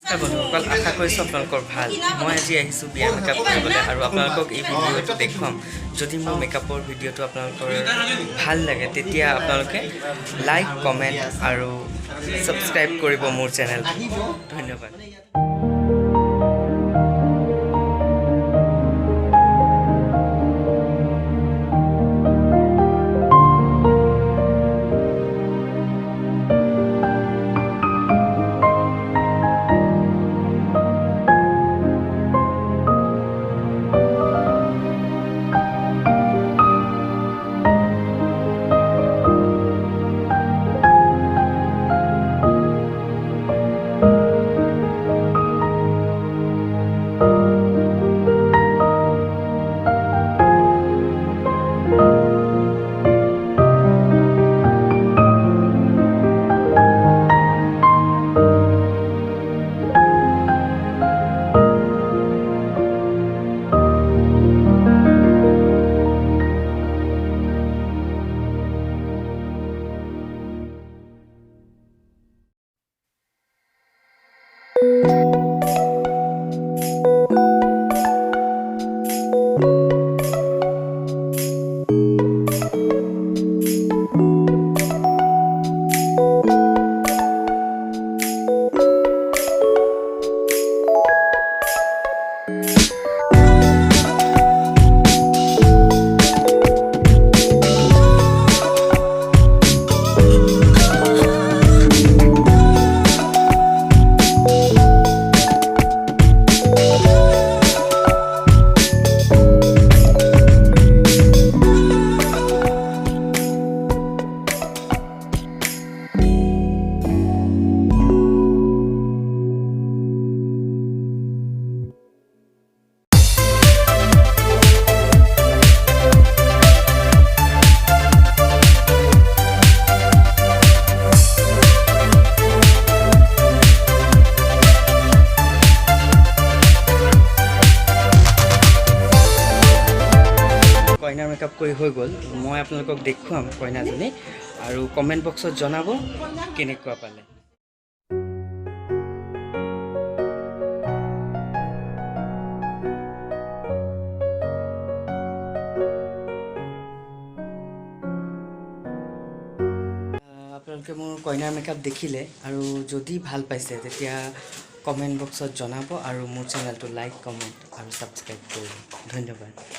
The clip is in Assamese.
বন্ধুসকল আশা কৰিছোঁ আপোনালোকৰ ভাল মই আজি আহিছোঁ বিয়া মেকআপ কৰিবলৈ আৰু আপোনালোকক এই ভিডিঅ'টো দেখুৱাম যদি মোৰ মেকআপৰ ভিডিঅ'টো আপোনালোকৰ ভাল লাগে তেতিয়া আপোনালোকে লাইক কমেণ্ট আৰু ছাবস্ক্ৰাইব কৰিব মোৰ চেনেলটো ধন্যবাদ কইনাৰ মেকআপ কৰি হৈ গ'ল মই আপোনালোকক দেখুৱাম কইনাজনী আৰু কমেণ্ট বক্সত জনাব কেনেকুৱা পালে আপোনালোকে মোৰ কইনাৰ মেকআপ দেখিলে আৰু যদি ভাল পাইছে তেতিয়া কমেণ্ট বক্সত জনাব আৰু মোৰ চেনেলটো লাইক কমেণ্ট আৰু ছাবস্ক্ৰাইব কৰিব ধন্যবাদ